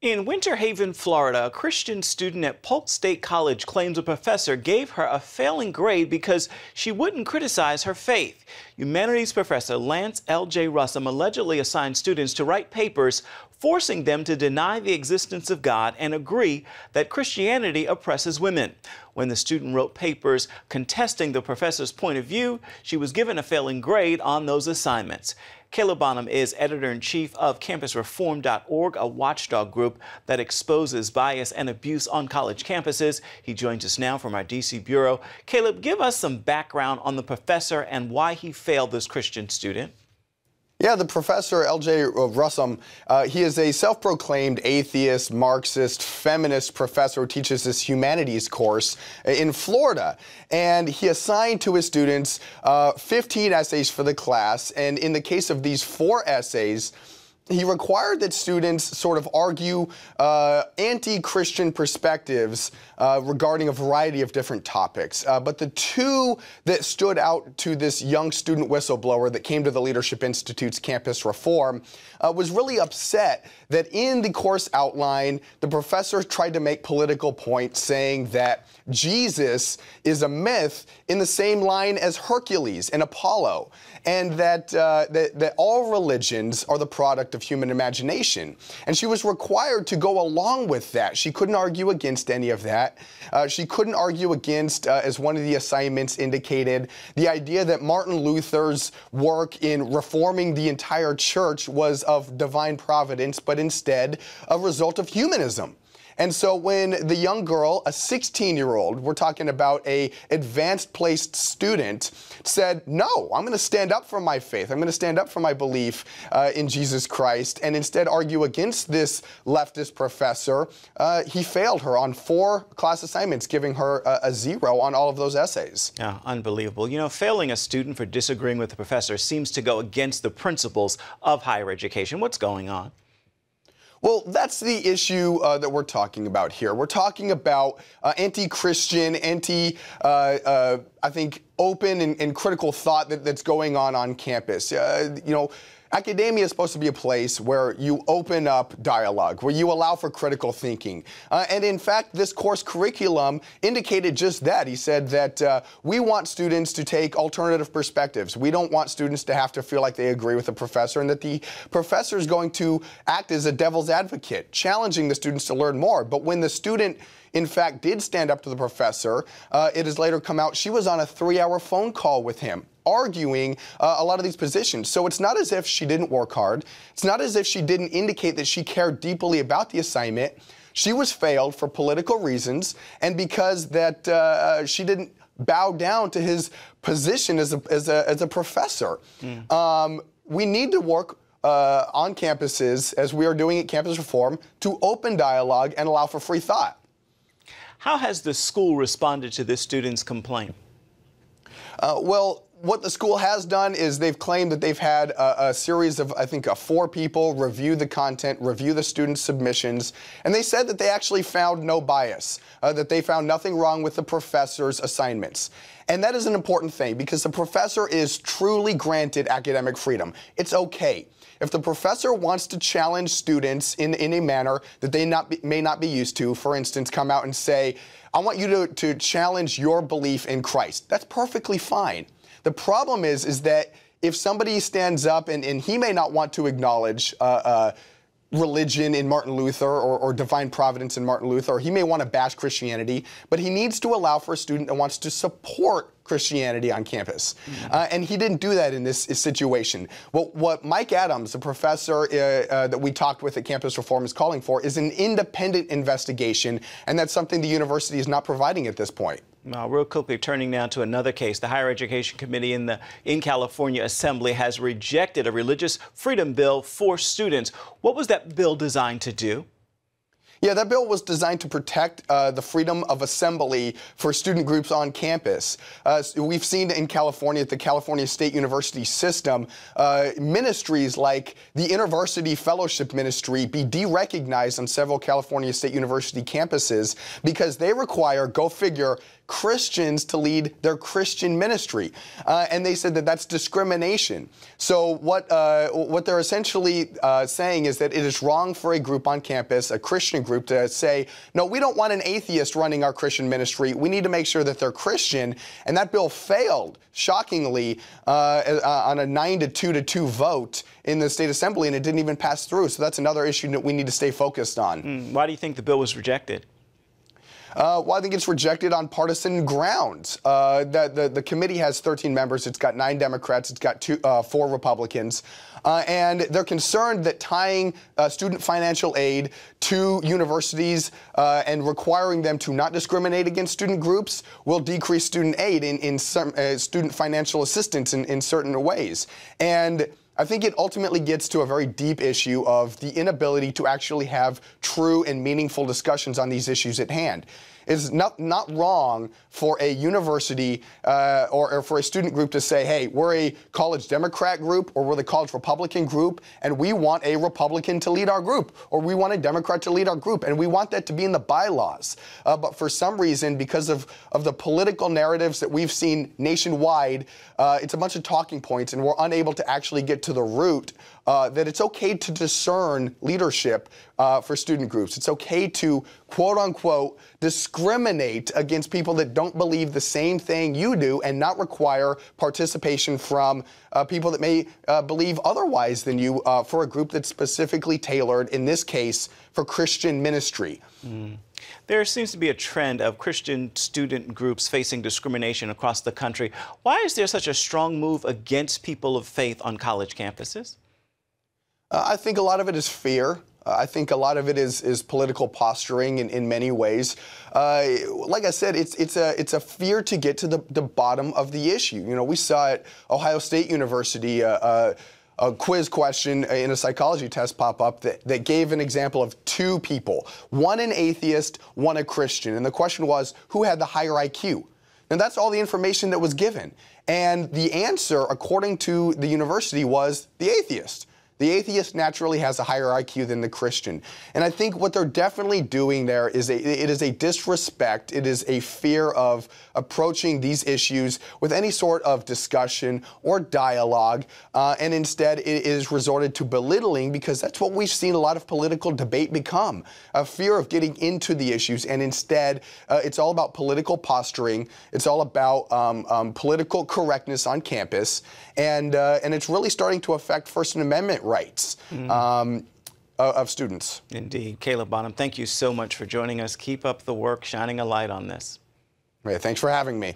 In Winter Haven, Florida, a Christian student at Polk State College claims a professor gave her a failing grade because she wouldn't criticize her faith. Humanities professor Lance L.J. Russum allegedly assigned students to write papers forcing them to deny the existence of God and agree that Christianity oppresses women. When the student wrote papers contesting the professor's point of view, she was given a failing grade on those assignments. Caleb Bonham is editor-in-chief of CampusReform.org, a watchdog group that exposes bias and abuse on college campuses. He joins us now from our D.C. bureau. Caleb, give us some background on the professor and why he failed this Christian student. Yeah, the professor, L.J. Russum, he is a self-proclaimed atheist, Marxist, feminist professor who teaches this humanities course in Florida. And he assigned to his students 15 essays for the class. And in the case of these 4 essays, he required that students sort of argue anti-Christian perspectives regarding a variety of different topics. But the 2 that stood out to this young student whistleblower that came to the Leadership Institute's Campus Reform was really upset that in the course outline, the professor tried to make political points saying that Jesus is a myth in the same line as Hercules and Apollo, and that all religions are the product of human imagination. And she was required to go along with that. She couldn't argue against any of that. She couldn't argue against, as one of the assignments indicated, the idea that Martin Luther's work in reforming the entire church was of divine providence, but instead a result of humanism. And so when the young girl, a 16-year-old, we're talking about a advanced placed student, said, no, I'm going to stand up for my faith. I'm going to stand up for my belief in Jesus Christ, and instead argue against this leftist professor, he failed her on 4 class assignments, giving her a 0 on all of those essays. Yeah, unbelievable. You know, failing a student for disagreeing with the professor seems to go against the principles of higher education. What's going on? Well, that's the issue that we're talking about here. We're talking about anti-Christian, I think, open and critical thought that's going on campus. You know, academia is supposed to be a place where you open up dialogue, where you allow for critical thinking. And in fact, this course curriculum indicated just that. He said that we want students to take alternative perspectives. We don't want students to have to feel like they agree with the professor, and that the professor is going to act as a devil's advocate, challenging the students to learn more. But when the student in fact did stand up to the professor, it has later come out she was on a 3-hour phone call with him, arguing a lot of these positions. So it's not as if she didn't work hard. It's not as if she didn't indicate that she cared deeply about the assignment. She was failed for political reasons, and because that she didn't bow down to his position as a professor. We need to work on campuses, as we are doing at Campus Reform, to open dialogue and allow for free thought. How has the school responded to this student's complaint? Well, what the school has done is they've claimed that they've had a series of, I think, 4 people review the content, review the students' submissions, and they said that they actually found no bias, that they found nothing wrong with the professor's assignments. And that is an important thing, because the professor is truly granted academic freedom. It's okay. If the professor wants to challenge students in a manner that they may not be used to, for instance, come out and say, I want you to challenge your belief in Christ, that's perfectly fine. The problem is that if somebody stands up and he may not want to acknowledge religion in Martin Luther or divine providence in Martin Luther, or he may want to bash Christianity, but he needs to allow for a student that wants to support Christianity on campus. And he didn't do that in this situation. What Mike Adams, the professor that we talked with at Campus Reform, is calling for is an independent investigation, and that's something the university is not providing at this point. Real quickly, turning now to another case, the Higher Education Committee in California Assembly has rejected a religious freedom bill for students. What was that bill designed to do? Yeah, that bill was designed to protect the freedom of assembly for student groups on campus. We've seen in California, at the California State University system, ministries like the InterVarsity Fellowship Ministry be derecognized on several California State University campuses because they require, go figure, Christians to lead their Christian ministry. And they said that that's discrimination. So what they're essentially saying is that it is wrong for a group on campus, a Christian group, to say, no, we don't want an atheist running our Christian ministry. We need to make sure that they're Christian. And that bill failed, shockingly, on a 9-2 to 2 vote in the state assembly, and it didn't even pass through. So that's another issue that we need to stay focused on. Why do you think the bill was rejected? Well, I think it's rejected on partisan grounds. The committee has 13 members. It's got 9 Democrats. It's got 4 Republicans. And they're concerned that tying student financial aid to universities and requiring them to not discriminate against student groups will decrease student aid in some student financial assistance in certain ways. And I think it ultimately gets to a very deep issue of the inability to actually have true and meaningful discussions on these issues at hand. It's not wrong for a university or for a student group to say, hey, we're a college Democrat group or we're the college Republican group, and we want a Republican to lead our group, or we want a Democrat to lead our group, and we want that to be in the bylaws. But for some reason, because of the political narratives that we've seen nationwide, it's a bunch of talking points, and we're unable to actually get to the root that it's okay to discern leadership for student groups. It's okay to, quote unquote, discriminate against people that don't believe the same thing you do and not require participation from people that may believe otherwise than you for a group that's specifically tailored, in this case, for Christian ministry. There seems to be a trend of Christian student groups facing discrimination across the country. Why is there such a strong move against people of faith on college campuses? I think a lot of it is fear. I think a lot of it is political posturing in many ways. Like I said, it's a fear to get to the bottom of the issue. You know, we saw at Ohio State University a quiz question in a psychology test pop up that gave an example of 2 people, one an atheist, one a Christian. And the question was, who had the higher IQ? And that's all the information that was given. And the answer, according to the university, was the atheist. The atheist naturally has a higher IQ than the Christian. And I think what they're definitely doing there is it is a disrespect. It is a fear of approaching these issues with any sort of discussion or dialogue. And instead, it is resorted to belittling, because that's what we've seen a lot of political debate become, a fear of getting into the issues. And instead, it's all about political posturing. It's all about political correctness on campus. And it's really starting to affect First Amendment rights of students. Indeed. Caleb Bonham, thank you so much for joining us. Keep up the work, shining a light on this. Thanks for having me.